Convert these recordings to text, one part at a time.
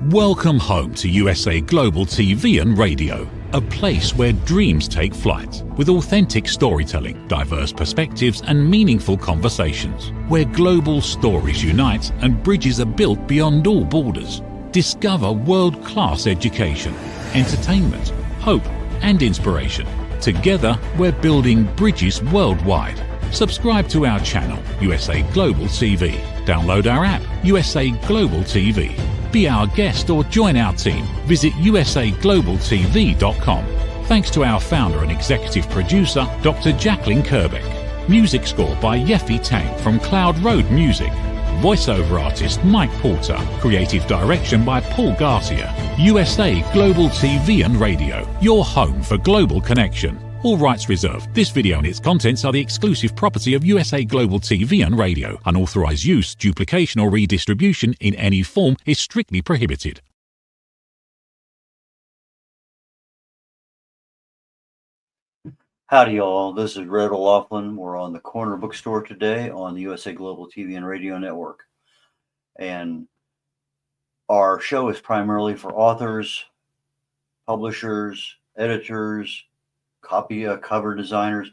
Welcome home to USA Global TV and Radio, a place where dreams take flight, with authentic storytelling, diverse perspectives and meaningful conversations, where global stories unite and bridges are built beyond all borders. Discover world-class education, entertainment, hope and inspiration. Together, we're building bridges worldwide. Subscribe to our channel, USA Global TV. Download our app, USA Global TV. Be our guest or join our team. Visit usaglobaltv.com. Thanks to our founder and executive producer, Dr. Jacqueline Kerbeck. Music score by Yeffy Tang from Cloud Road Music. Voiceover artist Mike Porter. Creative direction by Paul Garcia. USA Global TV and Radio, your home for global connection. All rights reserved. This video and its contents are the exclusive property of USA Global TV and Radio. Unauthorized use, duplication or redistribution in any form is strictly prohibited. Howdy y'all, this is Red O'Loughlin. We're on the Corner Bookstore today on the USA Global TV and Radio Network. And our show is primarily for authors, publishers, editors, cover designers,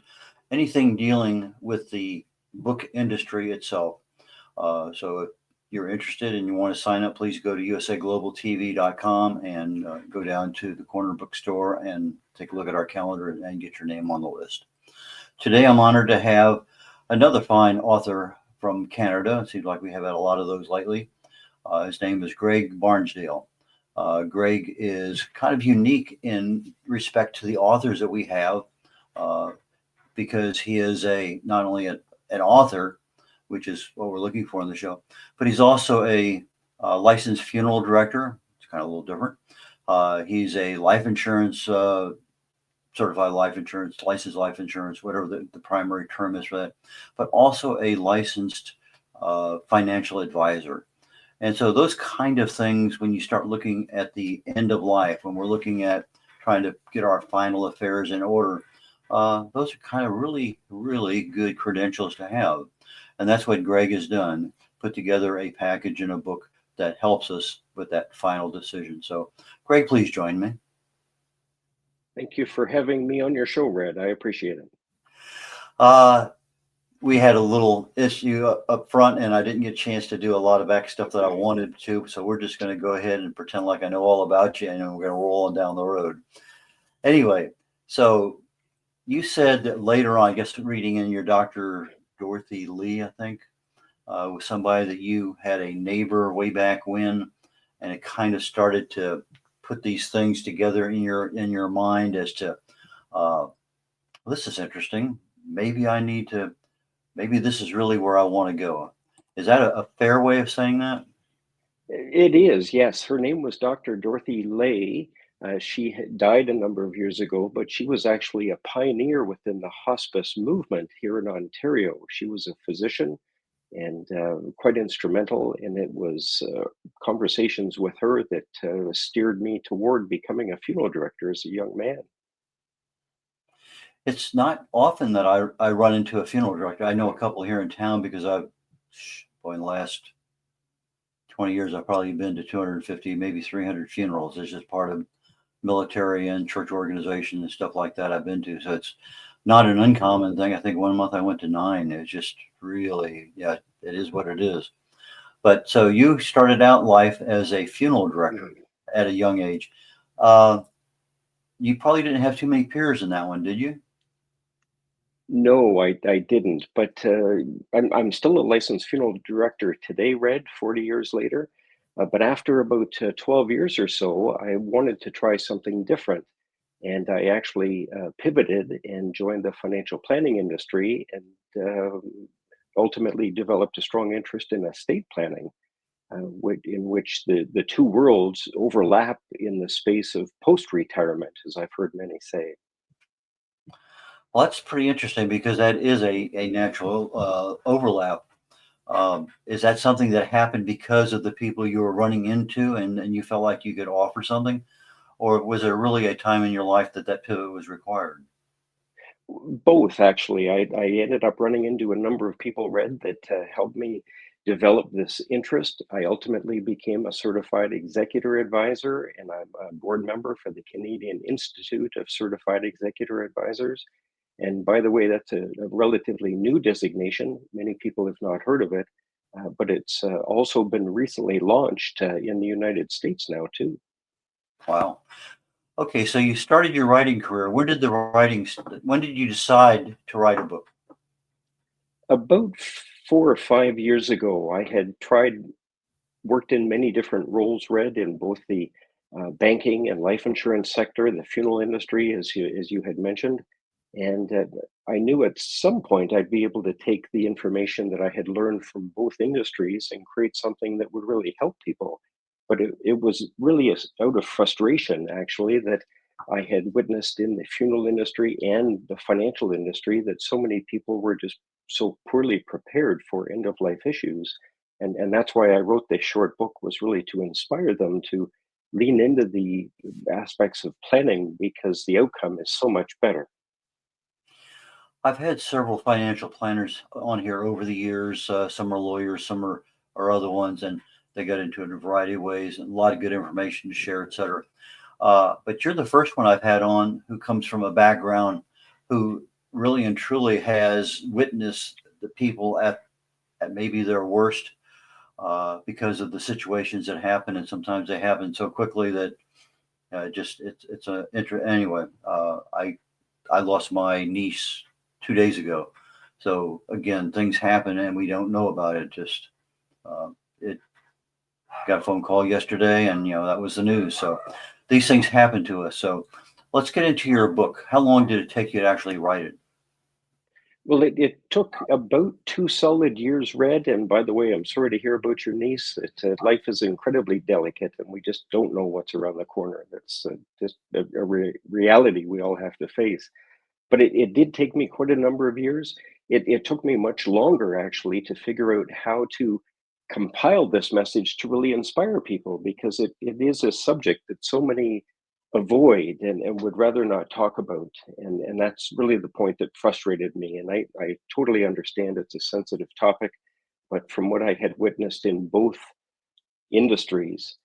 anything dealing with the book industry itself. So if you're interested and you want to sign up, please go to usaglobaltv.com and go down to the Corner Bookstore and take a look at our calendar and get your name on the list. Today, I'm honored to have another fine author from Canada. It seems like we have had a lot of those lately. His name is Greg Barnsdale. Greg is kind of unique in respect to the authors that we have because he is not only an author, which is what we're looking for in the show, but he's also a licensed funeral director. It's kind of a little different. He's a life insurance, certified life insurance, licensed life insurance, whatever the primary term is for that, but also a licensed financial advisor. And so those kind of things, when you start looking at the end of life, when we're looking at trying to get our final affairs in order, those are kind of really, really good credentials to have. And that's what Greg has done, put together a package in a book that helps us with that final decision. So, Greg, please join me. Thank you for having me on your show, Red. I appreciate it. We had a little issue up front, and I didn't get a chance to do a lot of back stuff that I wanted to. So we're just going to go ahead and pretend like I know all about you, and we're going to roll on down the road. Anyway, so you said that later on, I guess reading in your Dr. Dorothy Lee, I think, was somebody that you had a neighbor way back when, and it kind of started to put these things together in your mind as to, this is interesting. Maybe this is really where I want to go. Is that a fair way of saying that? It is, yes. Her name was Dr. Dorothy Lay. She had died a number of years ago, but she was actually a pioneer within the hospice movement here in Ontario. She was a physician and quite instrumental, and it was conversations with her that steered me toward becoming a funeral director as a young man. It's not often that I run into a funeral director. I know a couple here in town because in the last 20 years, I've probably been to 250, maybe 300 funerals. It's just part of military and church organization and stuff like that I've been to. So it's not an uncommon thing. I think one month I went to 9. It's just really, yeah, it is what it is. But so you started out life as a funeral director at a young age. You probably didn't have too many peers in that one, did you? No, I didn't, but I'm still a licensed funeral director today, Red, 40 years later. But after about 12 years or so, I wanted to try something different. And I actually pivoted and joined the financial planning industry and ultimately developed a strong interest in estate planning, in which the two worlds overlap in the space of post-retirement, as I've heard many say. Well, that's pretty interesting because that is a natural overlap. Is that something that happened because of the people you were running into and you felt like you could offer something? Or was there really a time in your life that pivot was required? Both, actually. I ended up running into a number of people, Red, that helped me developed this interest. I ultimately became a certified executor advisor, and I'm a board member for the Canadian Institute of Certified Executor Advisors. And by the way, that's a relatively new designation. Many people have not heard of it, but it's also been recently launched in the United States now, too. Wow. Okay, so you started your writing career. When did you decide to write a book? About 4 or 5 years ago, I had worked in many different roles, Red, in both the banking and life insurance sector, the funeral industry, as you had mentioned. And I knew at some point I'd be able to take the information that I had learned from both industries and create something that would really help people. But it was really out of frustration, actually, that I had witnessed in the funeral industry and the financial industry that so many people were just so poorly prepared for end of life issues. And that's why I wrote this short book, was really to inspire them to lean into the aspects of planning because the outcome is so much better. I've had several financial planners on here over the years. Some are lawyers, are other ones, and they got into it in a variety of ways and a lot of good information to share, et cetera. But you're the first one I've had on who comes from a background who really and truly has witnessed the people at maybe their worst because of the situations that happen, and sometimes they happen so quickly that just anyway. I lost my niece 2 days ago, so again, things happen and we don't know about it. Just it got a phone call yesterday, and that was the news. So these things happen to us. So let's get into your book. How long did it take you to actually write it? Well, it took about 2 solid years, Red. And by the way, I'm sorry to hear about your niece. Life is incredibly delicate, and we just don't know what's around the corner. That's just a reality we all have to face. But it did take me quite a number of years. It took me much longer, actually, to figure out how to compile this message to really inspire people because it is a subject that so many avoid and would rather not talk about. And that's really the point that frustrated me. And I totally understand it's a sensitive topic, but from what I had witnessed in both industries,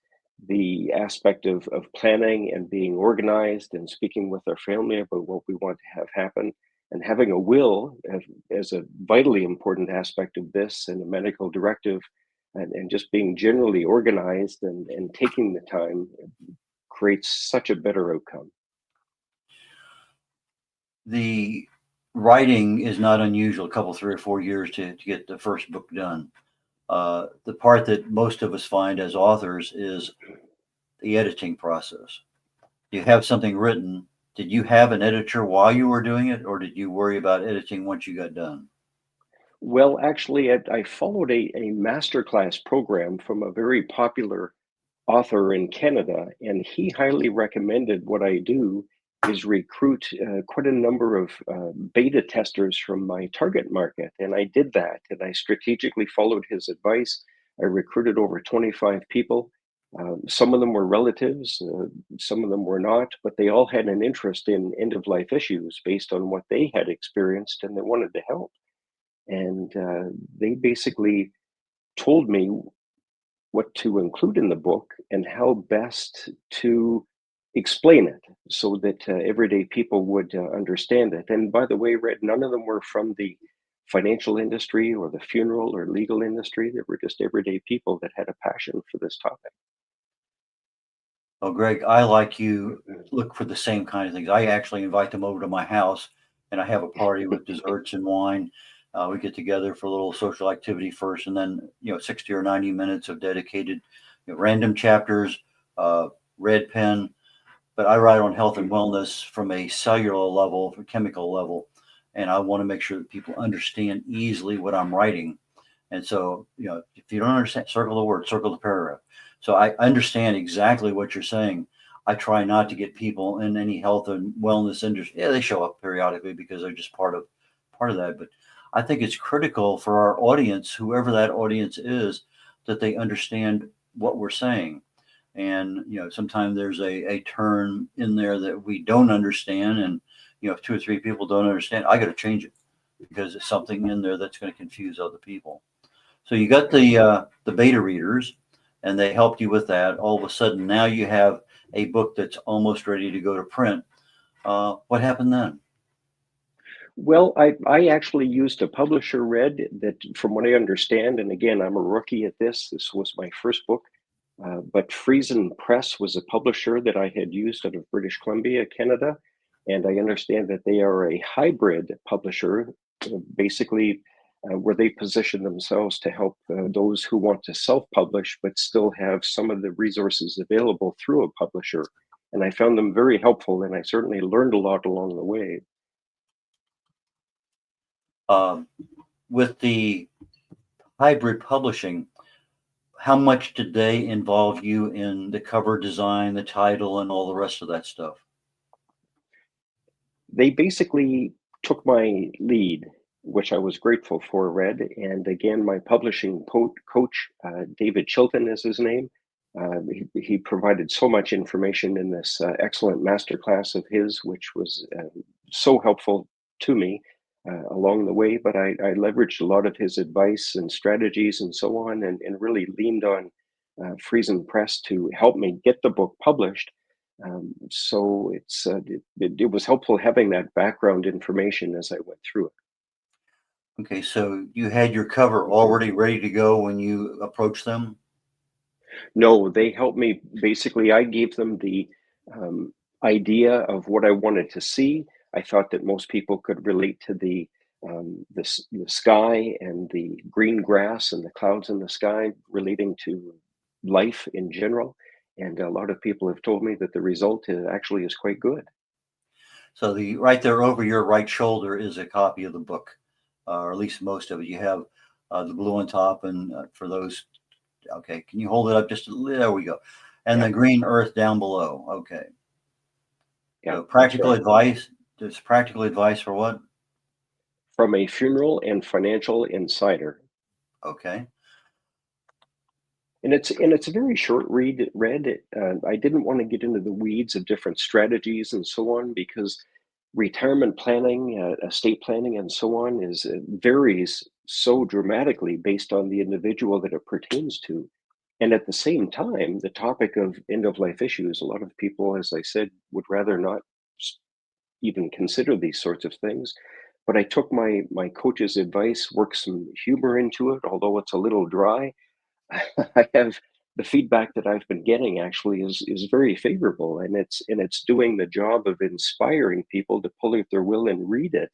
the aspect of planning and being organized and speaking with our family about what we want to have happen and having a will as a vitally important aspect of this and a medical directive and just being generally organized and taking the time creates such a better outcome. The writing is not unusual, a couple, 3 or 4 years to get the first book done. The part that most of us find as authors is the editing process. You have something written. Did you have an editor while you were doing it, or did you worry about editing once you got done? Well, actually, I followed a masterclass program from a very popular author in Canada, and he highly recommended what I do is recruit quite a number of beta testers from my target market. And I did that, and I strategically followed his advice. I recruited over 25 people. Some of them were relatives, some of them were not, but they all had an interest in end of life issues based on what they had experienced, and they wanted to help. And they basically told me what to include in the book and how best to explain it so that everyday people would understand it. And by the way, Red, none of them were from the financial industry or the funeral or legal industry. They were just everyday people that had a passion for this topic. Oh, Greg, I like you look for the same kind of things. I actually invite them over to my house, and I have a party with desserts and wine. We get together for a little social activity first, and then 60 or 90 minutes of dedicated random chapters, red pen. But I write on health and wellness from a cellular level, from chemical level, and I want to make sure that people understand easily what I'm writing. And so, if you don't understand, circle the word, circle the paragraph. So I understand exactly what you're saying. I try not to get people in any health and wellness industry. Yeah, they show up periodically because they're just part of that. But I think it's critical for our audience, whoever that audience is, that they understand what we're saying. And sometimes there's a turn in there that we don't understand, and if 2 or 3 people don't understand, I got to change it because it's something in there that's going to confuse other people. So you got the beta readers, and they helped you with that. All of a sudden, now you have a book that's almost ready to go to print. What happened then? Well, I actually used a publisher, Red, that from what I understand, and again, I'm a rookie at this. This was my first book, but Friesen Press was a publisher that I had used out of British Columbia, Canada. And I understand that they are a hybrid publisher, basically, where they position themselves to help those who want to self-publish, but still have some of the resources available through a publisher. And I found them very helpful, and I certainly learned a lot along the way. Um, with the hybrid publishing, how much did they involve you in the cover design, the title, and all the rest of that stuff? They basically took my lead, which I was grateful for, Red. And again, my publishing coach, David Chilton is his name. He provided so much information in this excellent masterclass of his, which was so helpful to me along the way. But I leveraged a lot of his advice and strategies and so on, and really leaned on Friesen Press to help me get the book published. So it was helpful having that background information as I went through it. Okay, so you had your cover already ready to go when you approached them? No, they helped me. Basically, I gave them the idea of what I wanted to see. I thought that most people could relate to the sky and the green grass and the clouds in the sky relating to life in general. And a lot of people have told me that the result actually is quite good. So the right there over your right shoulder is a copy of the book, or at least most of it. You have the blue on top, and for those, okay, can you hold it up just a little? There we go. And Yeah, the green earth down below. Okay. yeah, So that's practical right. advice. There's practical advice for what? From a funeral and financial insider. Okay. And it's a very short read. I didn't want to get into the weeds of different strategies and so on because retirement planning, estate planning, and so on is varies so dramatically based on the individual that it pertains to. And at the same time, the topic of end of life issues, a lot of people, as I said, would rather not s- even consider these sorts of things. But I took my coach's advice, worked some humor into it, although it's a little dry. I have the feedback that I've been getting actually is very favorable, and it's doing the job of inspiring people to pull out their will and read it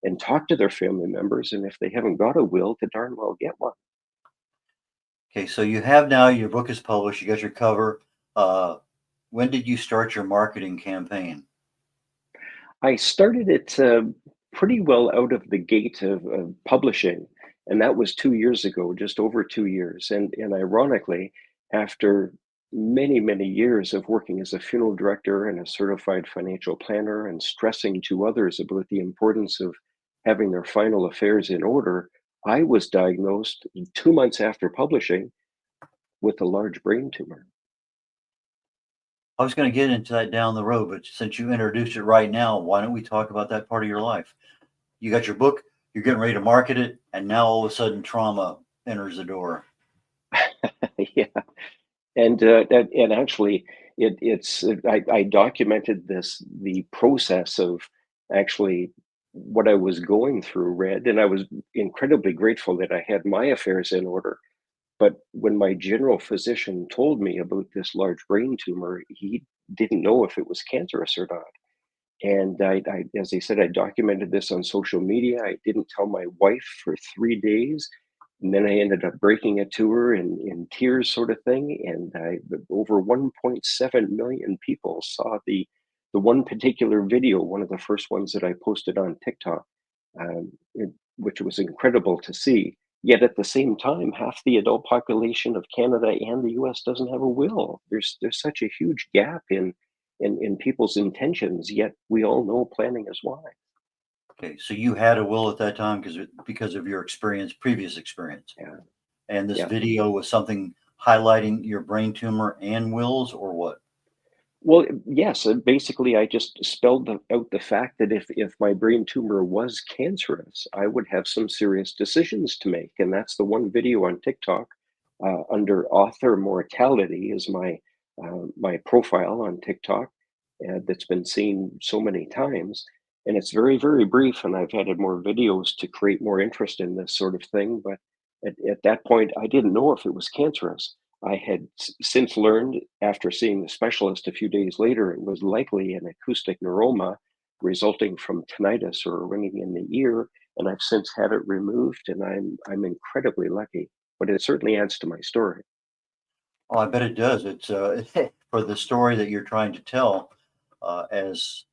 and talk to their family members, and if they haven't got a will, to darn well get one. Okay. So you have now your book is published. You got your cover. Uh, when did you start your marketing campaign? I started it pretty well out of the gate of publishing, and that was 2 years ago, just over 2 years. And ironically, after many years of working as a funeral director and a certified financial planner and stressing to others about the importance of having their final affairs in order, I was diagnosed 2 months after publishing with a large brain tumor. I was going to get into that down the road, but since you introduced it right now, why don't we talk about that part of your life? You got your book, you're getting ready to market it, and now all of a sudden trauma enters the door. Yeah. And actually, I documented the process of actually what I was going through, Red, and I was incredibly grateful that I had my affairs in order. But when my general physician told me about this large brain tumor, he didn't know if it was cancerous or not. And as I said, I documented this on social media. I didn't tell my wife for 3 days. And then I ended up breaking it to her in tears, sort of thing. And over 1.7 million people saw the one particular video, one of the first ones that I posted on TikTok, which was incredible to see. Yet at the same time, half the adult population of Canada and the U.S. doesn't have a will. There's such a huge gap in people's intentions, yet we all know planning is wise. Okay, so you had a will at that time because of your experience, previous experience, Yeah, and this yeah. video was something highlighting your brain tumor and wills, or what? Well, yes, basically, I just spelled out the fact that if my brain tumor was cancerous, I would have some serious decisions to make, and that's the one video on TikTok under author mortality is my profile on TikTok that's been seen so many times, and it's very very brief, and I've added more videos to create more interest in this sort of thing. But at that point, I didn't know if it was cancerous. I had since learned after seeing the specialist a few days later, it was likely an acoustic neuroma resulting from tinnitus or ringing in the ear, and I've since had it removed, and I'm incredibly lucky. But it certainly adds to my story. Oh, I bet it does. It's for the story that you're trying to tell, as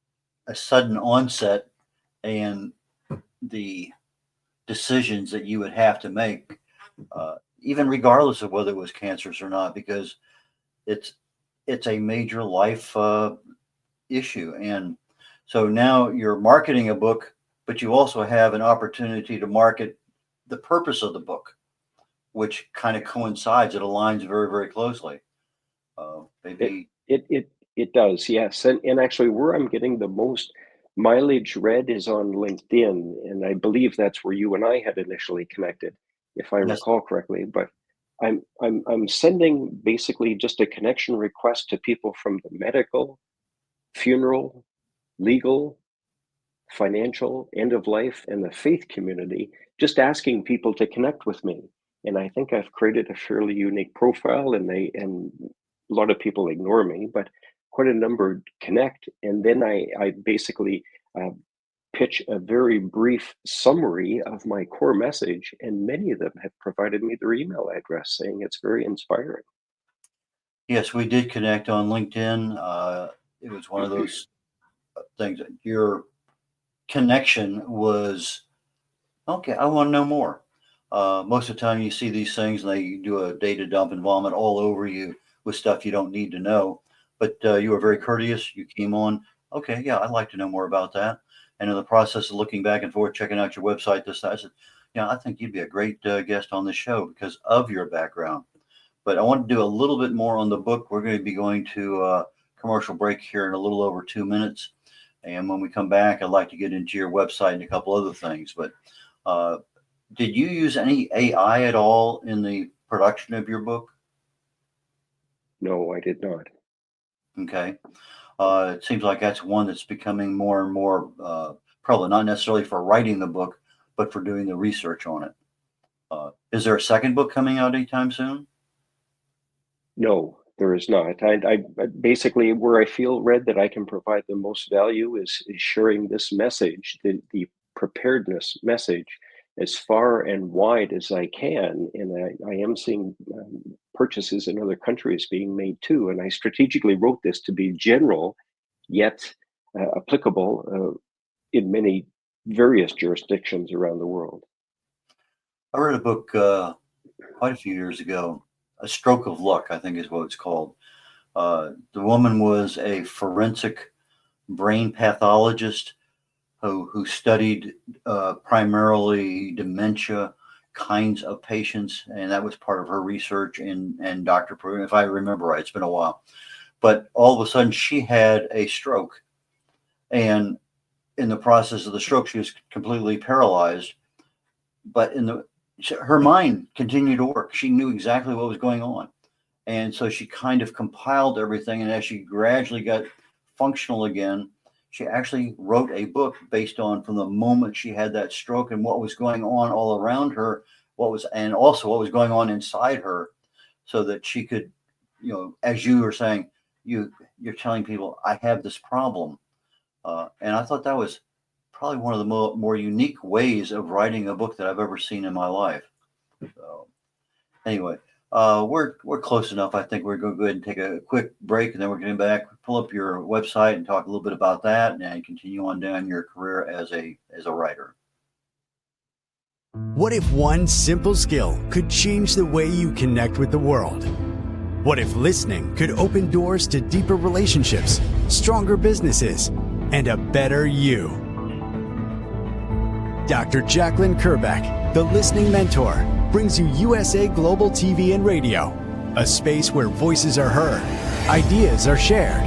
a sudden onset and the decisions that you would have to make, even regardless of whether it was cancerous or not, because it's it's a major life issue. And so now you're marketing a book, but you also have an opportunity to market the purpose of the book, which kind of coincides. It aligns very, very closely. It Maybe it does, yes. And actually where I'm getting the most mileage read is on LinkedIn, and I believe that's where you and I had initially connected, if I yes, recall correctly. But I'm sending basically just a connection request to people from the medical, funeral, legal, financial, end of life, and the faith community, just asking people to connect with me. And I think I've created a fairly unique profile, and a lot of people ignore me, but quite a number connect. And then I basically uh, pitch a very brief summary of my core message, and many of them have provided me their email address, saying it's very inspiring. yes, we did connect on LinkedIn. It was one of those things. Your connection was okay. I want to know more. Most of the time, you see these things and they do a data dump and vomit all over you with stuff you don't need to know. But you were very courteous. You came on. Okay, yeah, I'd like to know more about that. And in the process of looking back and forth, checking out your website, this, that, I said, yeah, I think you'd be a great guest on the show because of your background. But I want to do a little bit more on the book. We're going to be going to a commercial break here in a little over 2 minutes. And when we come back, I'd like to get into your website and a couple other things. But uh, did you use any AI at all in the production of your book? No, I did not. Okay. It seems like that's one that's becoming more and more prevalent, not necessarily for writing the book, but for doing the research on it. Is there a second book coming out anytime soon? No, there is not. I basically where I feel, Red, that I can provide the most value is sharing this message, the preparedness message, as far and wide as I can. And I am seeing purchases in other countries being made too. And I strategically wrote this to be general, yet applicable in many various jurisdictions around the world. I read a book quite a few years ago, A Stroke of Luck, I think is what it's called. The woman was a forensic brain pathologist who studied primarily dementia kinds of patients, and that was part of her research and Dr. Peru, if I remember right. It's been a while. But all of a sudden, she had a stroke. And in the process of the stroke, she was completely paralyzed. But her mind continued to work. She knew exactly what was going on. And so she kind of compiled everything. And as she gradually got functional again, she actually wrote a book based on from the moment she had that stroke and what was going on all around her, and also what was going on inside her, so that she could, as you were saying, you're telling people I have this problem. And I thought that was probably one of the more unique ways of writing a book that I've ever seen in my life. So anyway, we're close enough. I think we're going to go ahead and take a quick break, and then we're getting back, pull up your website and talk a little bit about that, and continue on down your career as a writer. What if one simple skill could change the way you connect with the world? What if listening could open doors to deeper relationships, stronger businesses, and a better you? Dr. Jacqueline Kerbeck, the Listening Mentor, brings you USA Global TV and Radio, a space where voices are heard, ideas are shared,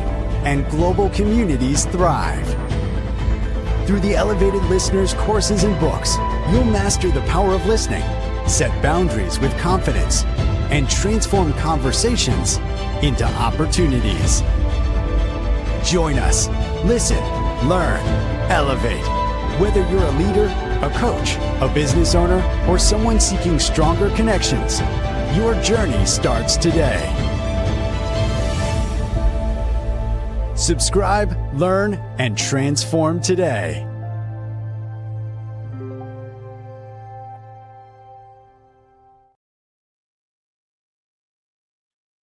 and global communities thrive. Through the Elevated Listeners courses and books, you'll master the power of listening, set boundaries with confidence, and transform conversations into opportunities. Join us. Listen, learn, elevate. Whether you're a leader, a coach, a business owner, or someone seeking stronger connections, your journey starts today. Subscribe, learn, and transform today.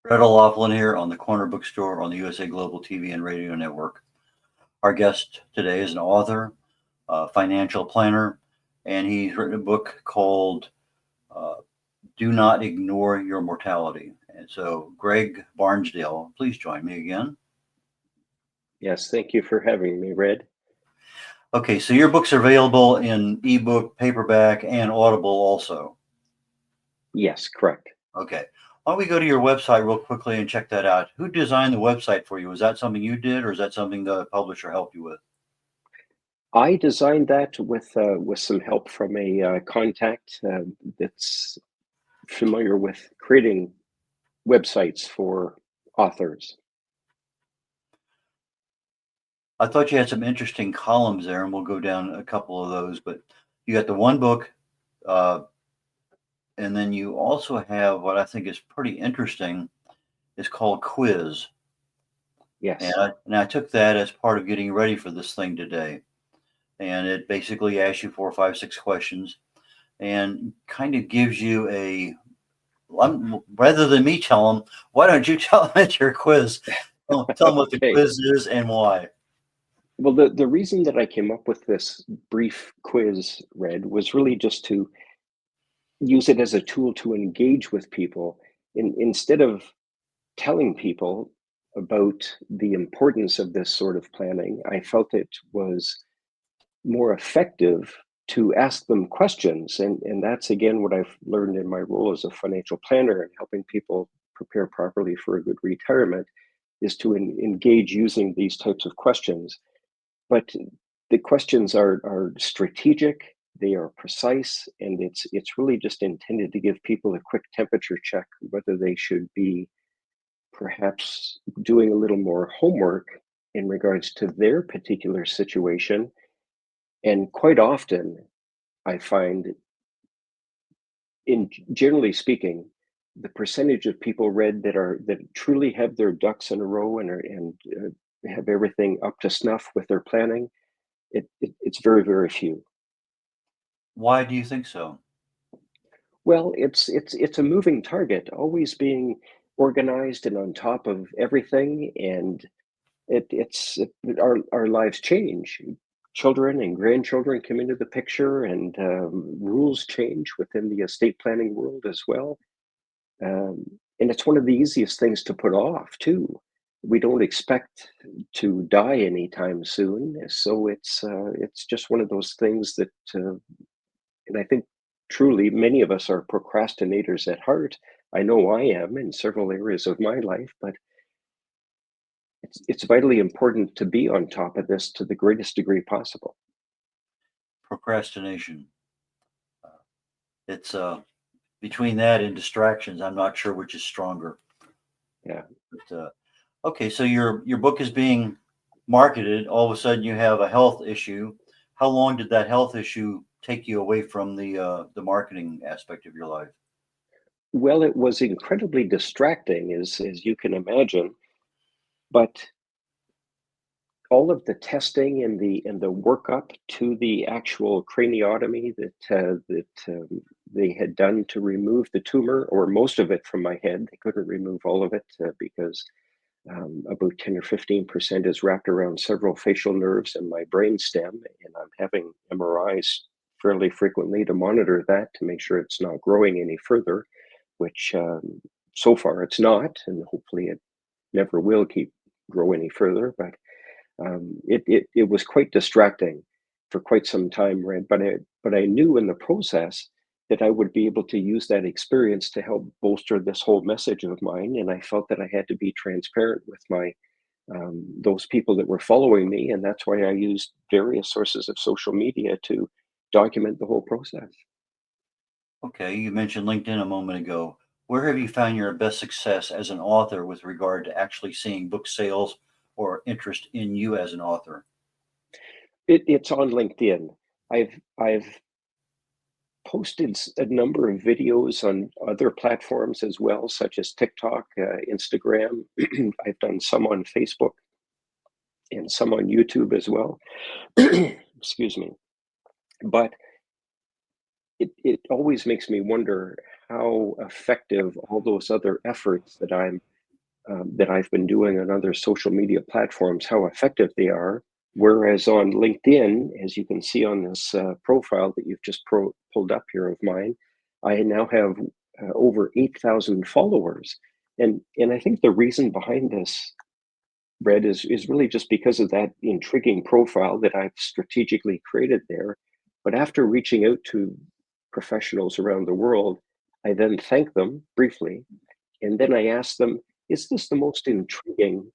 Brett O'Loughlin here on the Corner Bookstore on the USA Global TV and Radio Network. Our guest today is an author, financial planner, and he's written a book called Do Not Ignore Your Mortality. And so, Greg Barnsdale, please join me again. Yes, thank you for having me, Red. Okay, so your books are available in ebook, paperback, and Audible also. Yes, correct. Okay. Why don't we go to your website real quickly and check that out? Who designed the website for you? Was that something you did, or is that something the publisher helped you with? I designed that with some help from a contact that's familiar with creating websites for authors. I thought you had some interesting columns there, and we'll go down a couple of those. But you got the one book, and then you also have what I think is pretty interesting. It's called Quiz. Yes. And I took that as part of getting ready for this thing today. And it basically asks you 4, 5, 6 questions and kind of gives you rather than me tell them, why don't you tell them it's your quiz? Tell them what the quiz is and why. Well, the reason that I came up with this brief quiz, Red, was really just to use it as a tool to engage with people instead of telling people about the importance of this sort of planning. I felt it was more effective to ask them questions. And that's, again, what I've learned in my role as a financial planner and helping people prepare properly for a good retirement, is to engage using these types of questions. But the questions are strategic, they are precise, and it's really just intended to give people a quick temperature check whether they should be perhaps doing a little more homework in regards to their particular situation. And quite often, I find, generally speaking, the percentage of people, Red, that truly have their ducks in a row and have everything up to snuff with their planning, it's very, very few. Why do you think so? Well, it's a moving target, always being organized and on top of everything, and our lives change. Children and grandchildren come into the picture, and rules change within the estate planning world as well. And it's one of the easiest things to put off too. We don't expect to die anytime soon, so it's just one of those things that, and I think truly many of us are procrastinators at heart. I know I am in several areas of my life, but it's vitally important to be on top of this to the greatest degree possible. Procrastination. It's between that and distractions, I'm not sure which is stronger. Yeah. But, okay, so your book is being marketed. All of a sudden, you have a health issue. How long did that health issue take you away from the marketing aspect of your life? Well, it was incredibly distracting, as you can imagine, but all of the testing and the workup to the actual craniotomy that they had done to remove the tumor, or most of it, from my head. They couldn't remove all of it because about 10 or 15% is wrapped around several facial nerves in my brain stem, and I'm having MRIs fairly frequently to monitor that to make sure it's not growing any further, which so far it's not, and hopefully it never will grow any further. But it was quite distracting for quite some time, Red. But I knew in the process that I would be able to use that experience to help bolster this whole message of mine. And I felt that I had to be transparent with my those people that were following me, and that's why I used various sources of social media to document the whole process. Okay, you mentioned LinkedIn a moment ago. Where have you found your best success as an author with regard to actually seeing book sales or interest in you as an author? It's on LinkedIn. I've posted a number of videos on other platforms as well, such as TikTok, Instagram. I've done some on Facebook and some on YouTube as well. Excuse me. But it always makes me wonder how effective all those other efforts that I've been doing on other social media platforms, how effective they are. Whereas on LinkedIn, as you can see on this profile that you've just pulled up here of mine, I now have over 8,000 followers. And I think the reason behind this, Red, is really just because of that intriguing profile that I've strategically created there. But after reaching out to professionals around the world, I then thank them briefly. And then I ask them, is this the most intriguing?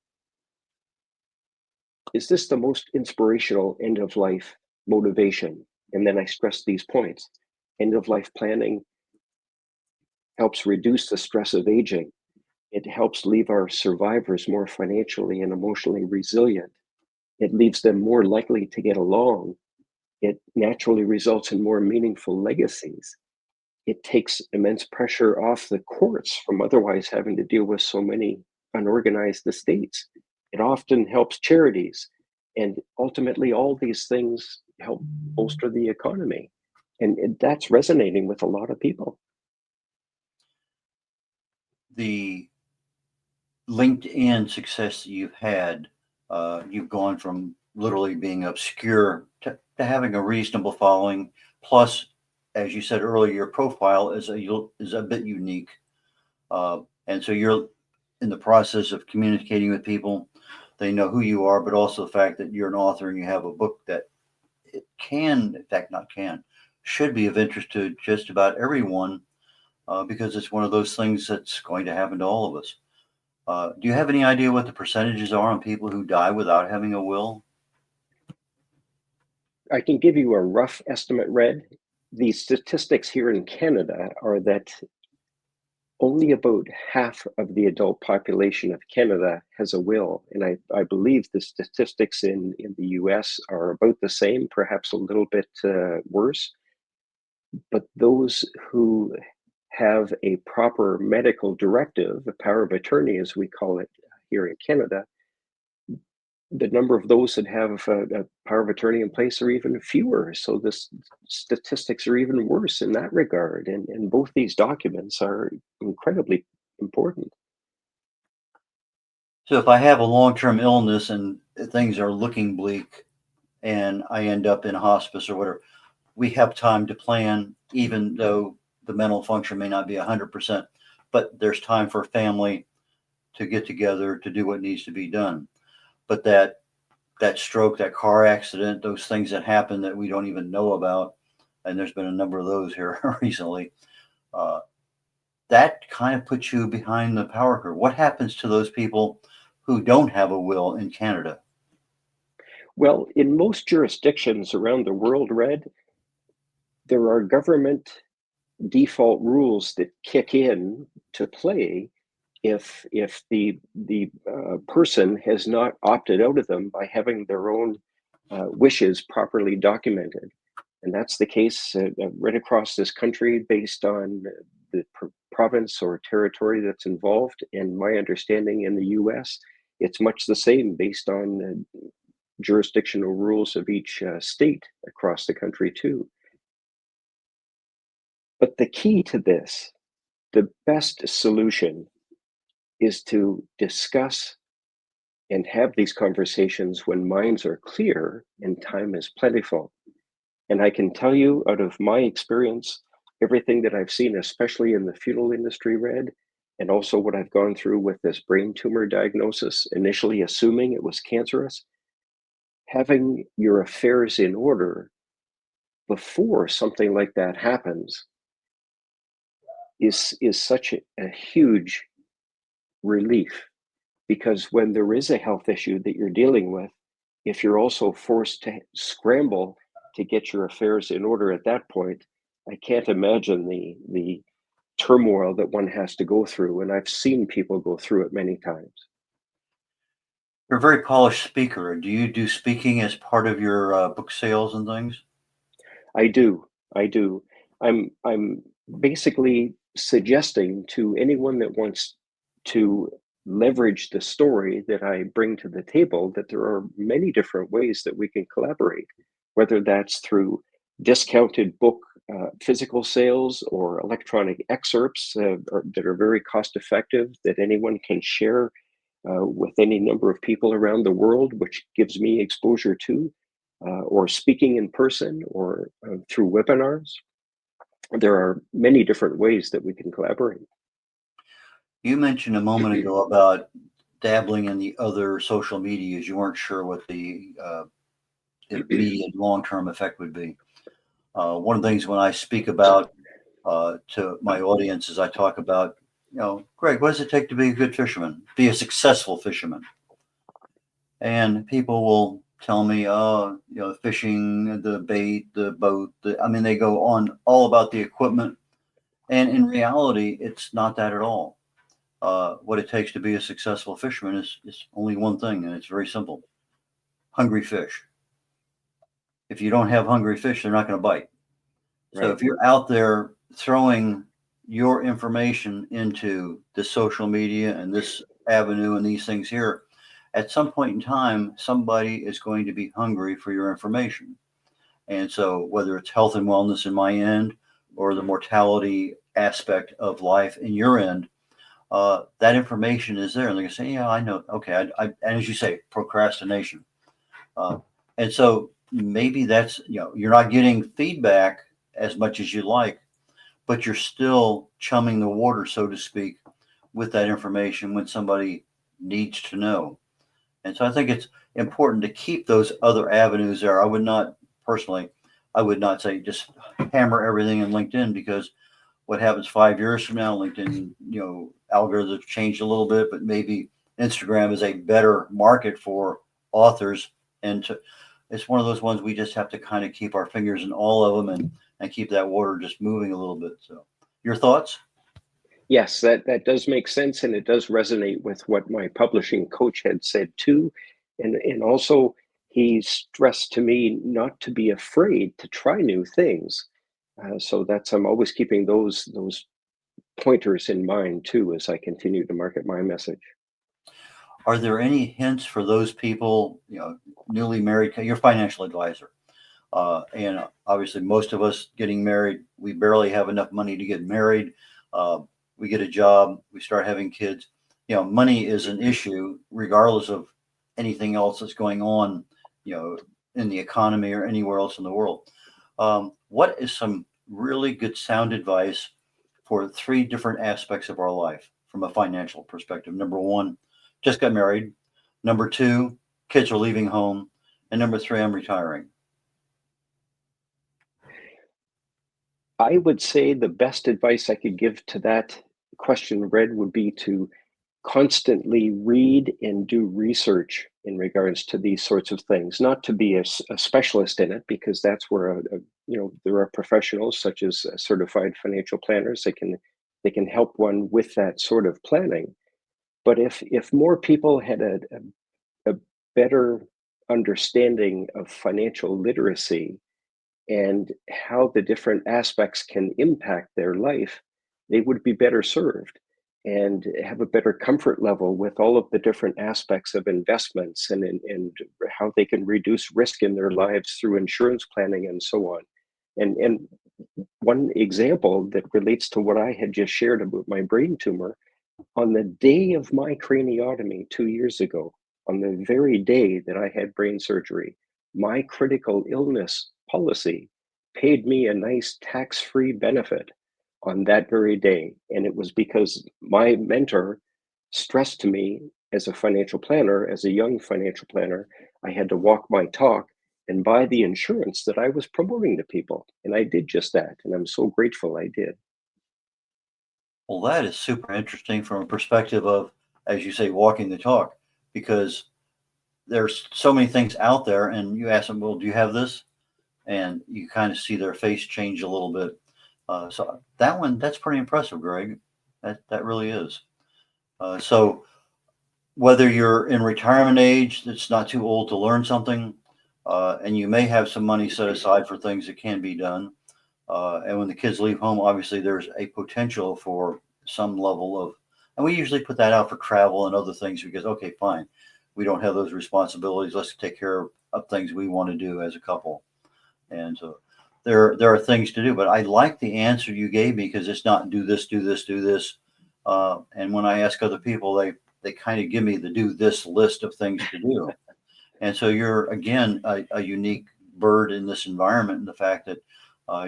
Is this the most inspirational end of life motivation? And then I stress these points. End of life planning helps reduce the stress of aging. It helps leave our survivors more financially and emotionally resilient. It leaves them more likely to get along. It naturally results in more meaningful legacies. It takes immense pressure off the courts from otherwise having to deal with so many unorganized estates. It often helps charities. And ultimately, all these things help bolster the economy. And that's resonating with a lot of people. The LinkedIn success that you've had, you've gone from literally being obscure to having a reasonable following. Plus, as you said earlier, your profile is a bit unique, and so you're in the process of communicating with people. They know who you are, but also the fact that you're an author and you have a book that it can, in fact, not can, should be of interest to just about everyone, because it's one of those things that's going to happen to all of us. Do you have any idea what the percentages are on people who die without having a will? I can give you a rough estimate, Red. The statistics here in Canada are that only about half of the adult population of Canada has a will. And I believe the statistics in the US are about the same, perhaps a little bit worse. But those who have a proper medical directive, a power of attorney, as we call it here in Canada, the number of those that have a power of attorney in place are even fewer. So the statistics are even worse in that regard. And both these documents are incredibly important. So if I have a long-term illness and things are looking bleak and I end up in hospice or whatever, we have time to plan, even though the mental function may not be 100%, but there's time for family to get together to do what needs to be done. But that stroke, that car accident, those things that happen that we don't even know about, and there's been a number of those here recently, that kind of puts you behind the power curve. What happens to those people who don't have a will in Canada? Well, in most jurisdictions around the world, Red, there are government default rules that kick in to play if the person has not opted out of them by having their own wishes properly documented. And that's the case right across this country based on the province or territory that's involved. And my understanding in the US, it's much the same based on jurisdictional rules of each state across the country too. But the key to this, the best solution, is to discuss and have these conversations when minds are clear and time is plentiful. And I can tell you out of my experience, everything that I've seen, especially in the funeral industry, Red, and also what I've gone through with this brain tumor diagnosis, initially assuming it was cancerous, having your affairs in order before something like that happens is such a huge relief, because when there is a health issue that you're dealing with, if you're also forced to scramble to get your affairs in order at that point, I can't imagine the turmoil that one has to go through. And I've seen people go through it many times. You're a very polished speaker. Do you do speaking as part of your book sales and things? I do. I do. I'm basically suggesting to anyone that wants to leverage the story that I bring to the table that there are many different ways that we can collaborate, whether that's through discounted book physical sales or electronic excerpts that are very cost effective that anyone can share with any number of people around the world, which gives me exposure to, or speaking in person or through webinars. There are many different ways that we can collaborate. You mentioned a moment ago about dabbling in the other social medias. You weren't sure what the immediate long-term effect would be. One of the things when I speak about to my audience is I talk about, Greg, what does it take to be a good fisherman, be a successful fisherman? And people will tell me, fishing, the bait, the boat. They go on all about the equipment. And in reality, it's not that at all. What it takes to be a successful fisherman is only one thing, and it's very simple: hungry fish. If you don't have hungry fish, they're not going to bite. Right. So if you're out there throwing your information into the social media and this avenue and these things here, at some point in time, somebody is going to be hungry for your information. And so whether it's health and wellness in my end or the mortality aspect of life in your end, that information is there. And they're going to say, yeah, I know. Okay. And as you say, procrastination. And so maybe that's, you're not getting feedback as much as you like, but you're still chumming the water, so to speak, with that information when somebody needs to know. And so I think it's important to keep those other avenues there. I would not say just hammer everything in LinkedIn, because what happens 5 years from now, LinkedIn, algorithms have changed a little bit, but maybe Instagram is a better market for authors. And it's one of those ones we just have to kind of keep our fingers in all of them and keep that water just moving a little bit. So your thoughts? Yes, that does make sense, and it does resonate with what my publishing coach had said too. And also he stressed to me not to be afraid to try new things. So I'm always keeping those pointers in mind too as I continue to market my message. Are there any hints for those people, newly married? Your financial advisor, and obviously most of us getting married, we barely have enough money to get married. We get a job, we start having kids. Money is an issue regardless of anything else that's going on, in the economy or anywhere else in the world. What is some really good sound advice for 3 different aspects of our life from a financial perspective? Number 1, just got married. Number 2, kids are leaving home. And number 3, I'm retiring. I would say the best advice I could give to that question, Red, would be to constantly read and do research in regards to these sorts of things, not to be a specialist in it, because that's where there are professionals such as certified financial planners that can help one with that sort of planning. But if more people had a better understanding of financial literacy and how the different aspects can impact their life, they would be better served and have a better comfort level with all of the different aspects of investments and how they can reduce risk in their lives through insurance planning and so on. And one example that relates to what I had just shared about my brain tumor, on the day of my craniotomy 2 years ago, on the very day that I had brain surgery, my critical illness policy paid me a nice tax-free benefit on that very day. And it was because my mentor stressed to me as a financial planner, as a young financial planner, I had to walk my talk and buy the insurance that I was promoting to people. And I did just that. And I'm so grateful I did. Well, that is super interesting from a perspective of as you say, walking the talk, because there's so many things out there, and you ask them, well, do you have this? And you kind of see their face change a little bit. So that's pretty impressive, Greg. That really is. So whether you're in retirement age, that's not too old to learn something, and you may have some money set aside for things that can be done. And when the kids leave home, obviously there's a potential for some level of, and we usually put that out for travel and other things because, okay, fine, we don't have those responsibilities. Let's take care of things we want to do as a couple. And so there are things to do, but I like the answer you gave me because it's not do this, do this, do this. And when I ask other people, they kind of give me the do this list of things to do. And so you're, again, a unique bird in this environment, in the fact that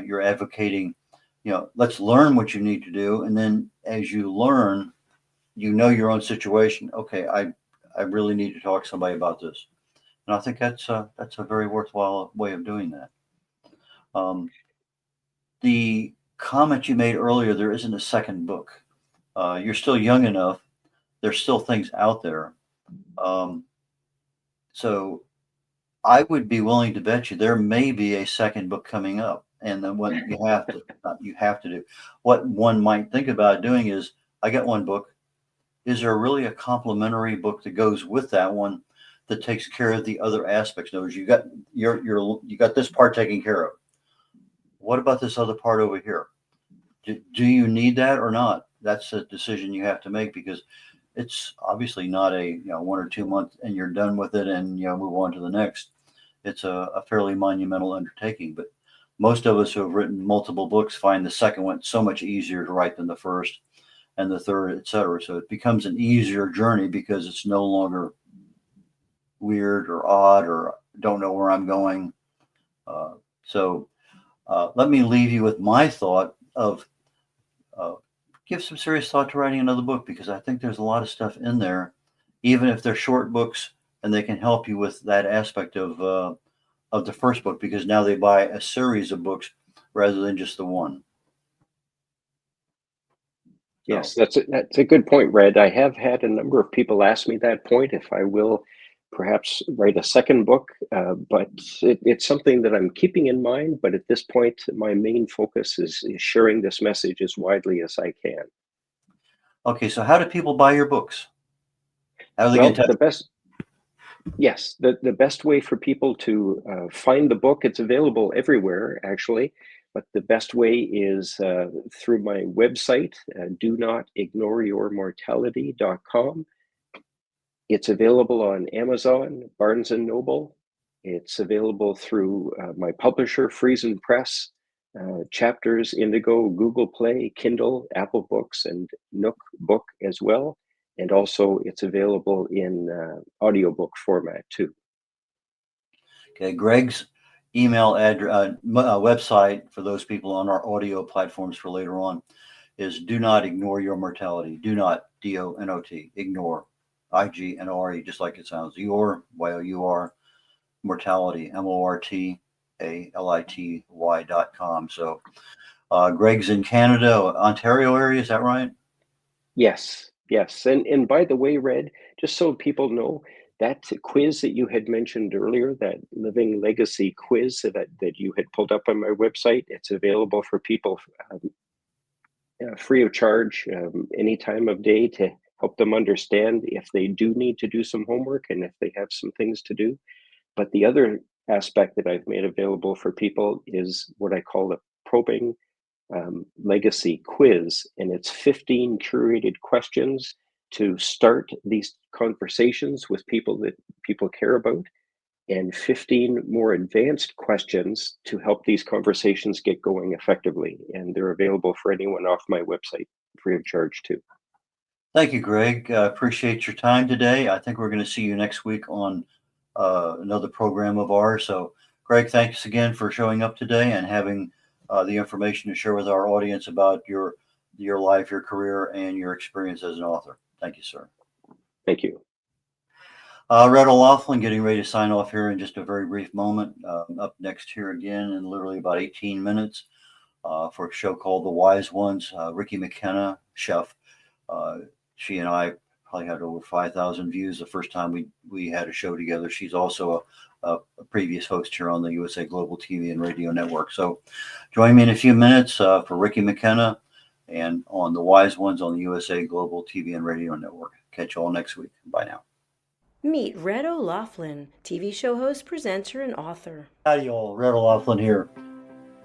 you're advocating, let's learn what you need to do. And then as you learn, your own situation. Okay, I really need to talk to somebody about this. And I think that's a very worthwhile way of doing that. The comment you made earlier, there isn't a second book. You're still young enough. There's still things out there. So I would be willing to bet you there may be a second book coming up. And then what you have to do. What one might think about doing is, I got one book. Is there really a complementary book that goes with that one that takes care of the other aspects? In other words, you got this part taken care of. What about this other part over here? Do you need that or not? That's a decision you have to make, because it's obviously not a 1 or 2 month and you're done with it and move on to the next. It's a fairly monumental undertaking, but most of us who have written multiple books find the second one so much easier to write than the first and the third, etc. So it becomes an easier journey because it's no longer weird or odd or don't know where I'm going. So let me leave you with my thought of give some serious thought to writing another book, because I think there's a lot of stuff in there, even if they're short books, and they can help you with that aspect of the first book, because now they buy a series of books rather than just the one. Yes, that's a good point, Red. I have had a number of people ask me that point, if I will perhaps write a second book, but it's something that I'm keeping in mind. But at this point, my main focus is sharing this message as widely as I can. Okay, so how do people buy your books? How do they Well, get in touch? the best way for people to find the book, it's available everywhere, actually. But the best way is through my website, donotignoreyourmortality.com. It's available on Amazon, Barnes & Noble. It's available through my publisher, Friesen Press, Chapters, Indigo, Google Play, Kindle, Apple Books, and Nook Book as well. And also it's available in audiobook format too. Okay, Greg's email address, website for those people on our audio platforms for later on is Do Not Ignore Your Mortality. Do not, D-O-N-O-T, ignore, I-G-N-O-R-E, just like it sounds. Your, Y-O-U-R, mortality, mortality.com. So Greg's in Canada, Ontario area, is that right? Yes. And by the way, Red, just so people know, that quiz that you had mentioned earlier, that Living Legacy quiz that you had pulled up on my website, it's available for people free of charge any time of day to help them understand if they do need to do some homework and if they have some things to do. But the other aspect that I've made available for people is what I call the Probing Legacy quiz, and it's 15 curated questions to start these conversations with people that people care about, and 15 more advanced questions to help these conversations get going effectively. And they're available for anyone off my website free of charge too. Thank you, Greg. Appreciate your time today. I think we're going to see you next week on another program of ours. So, Greg, thanks again for showing up today and having the information to share with our audience about your life, your career, and your experience as an author. Thank you, sir. Thank you. Red O'Loughlin getting ready to sign off here in just a very brief moment. Up next here again in literally about 18 minutes for a show called The Wise Ones. Ricky McKenna, chef, she and I probably had over 5,000 views the first time we had a show together. She's also a previous host here on the USA Global TV and Radio Network. So join me in a few minutes for Ricky McKenna and on The Wise Ones on the USA Global TV and Radio Network. Catch you all next week. Bye now. Meet Red O'Loughlin, TV show host, presenter, and author. Howdy y'all, Red O'Loughlin here.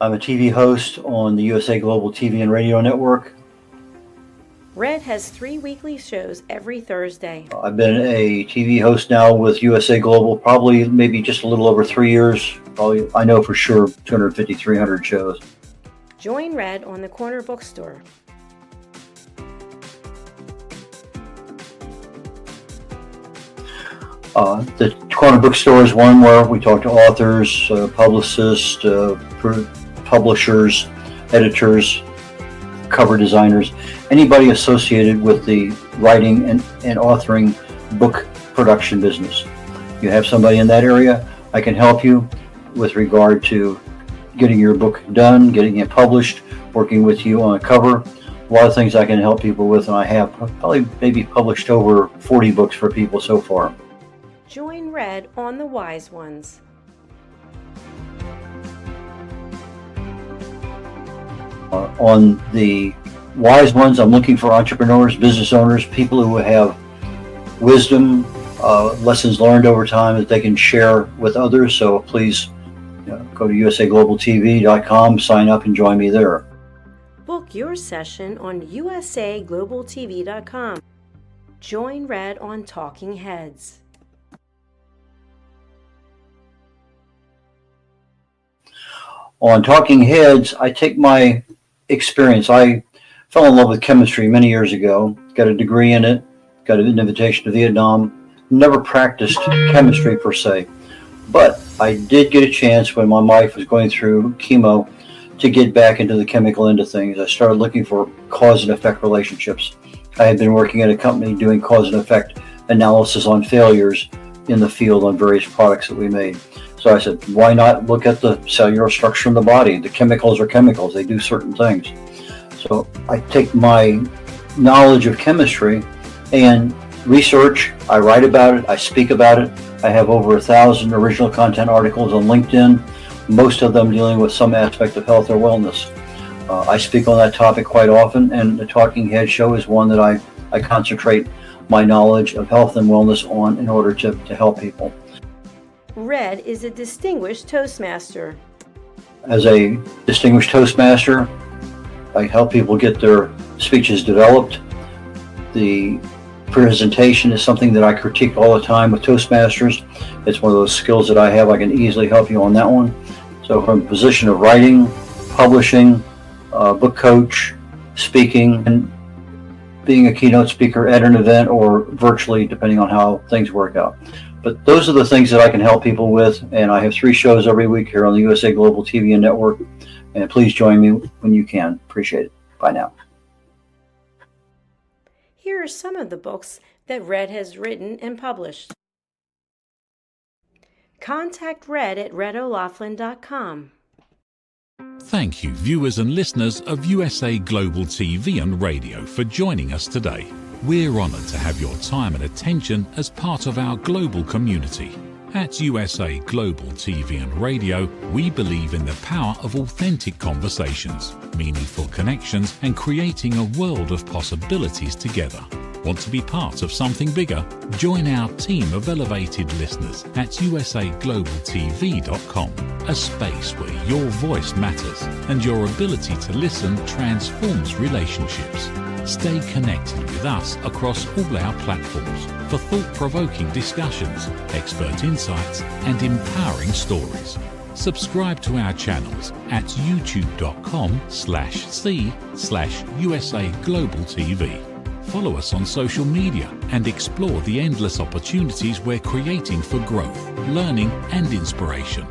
I'm a TV host on the USA Global TV and Radio Network. Red has 3 weekly shows every Thursday. I've been a TV host now with USA Global probably maybe just a little over 3 years. Probably, I know for sure, 250, 300 shows. Join Red on the Corner Bookstore. The Corner Bookstore is one where we talk to authors, publicists, publishers, editors, cover designers, anybody associated with the writing and authoring book production business. You have somebody in that area, I can help you with regard to getting your book done, getting it published, working with you on a cover. A lot of things I can help people with, and I have probably maybe published over 40 books for people so far. Join Red on The Wise Ones. On the Wise Ones, I'm looking for entrepreneurs, business owners, people who have wisdom, lessons learned over time that they can share with others. So please go to usaglobaltv.com, sign up and join me there. Book your session on usaglobaltv.com. Join Red on Talking Heads. On Talking Heads, I take my experience. I fell in love with chemistry many years ago, got a degree in it, got an invitation to Vietnam, never practiced chemistry per se, but I did get a chance when my wife was going through chemo to get back into the chemical end of things. I started looking for cause and effect relationships. I had been working at a company doing cause and effect analysis on failures in the field on various products that we made. So I said, why not look at the cellular structure in the body? The chemicals are chemicals. They do certain things. So I take my knowledge of chemistry and research. I write about it. I speak about it. I have over 1,000 original content articles on LinkedIn, most of them dealing with some aspect of health or wellness. I speak on that topic quite often, and the Talking Head show is one that I concentrate my knowledge of health and wellness on in order to help people. Red is a distinguished Toastmaster. As a distinguished Toastmaster, I help people get their speeches developed. The presentation is something that I critique all the time with Toastmasters. It's one of those skills that I have. I can easily help you on that one. So from a position of writing, publishing, book coach, speaking, and being a keynote speaker at an event or virtually, depending on how things work out. But those are the things that I can help people with, and I have 3 shows every week here on the USA Global TV and Network, and please join me when you can. Appreciate it. Bye now. Here are some of the books that Red has written and published. Contact Red at redolaughlin.com. Thank you, viewers and listeners of USA Global TV and Radio, for joining us today. We're honoured to have your time and attention as part of our global community. At USA Global TV and Radio, we believe in the power of authentic conversations, meaningful connections, and creating a world of possibilities together. Want to be part of something bigger? Join our team of elevated listeners at usaglobaltv.com, a space where your voice matters and your ability to listen transforms relationships. Stay connected with us across all our platforms for thought-provoking discussions, expert insights, and empowering stories. Subscribe to our channels at youtube.com/c/USA Global TV. Follow us on social media and explore the endless opportunities we're creating for growth, learning, and inspiration.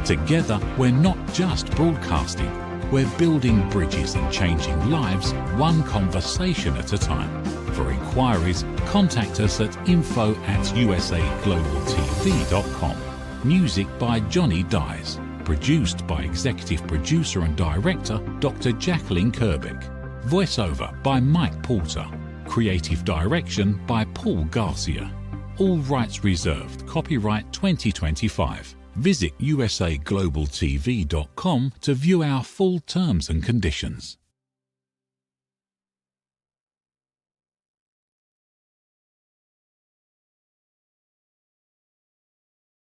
Together, we're not just broadcasting, we're building bridges and changing lives one conversation at a time. For inquiries, contact us at info@usaglobaltv.com. Music by Johnny Dyes. Produced by Executive Producer and Director Dr. Jacqueline Kerbeck. Voiceover by Mike Porter. Creative direction by Paul Garcia. All rights reserved. Copyright 2025. Visit usaglobaltv.com to view our full terms and conditions.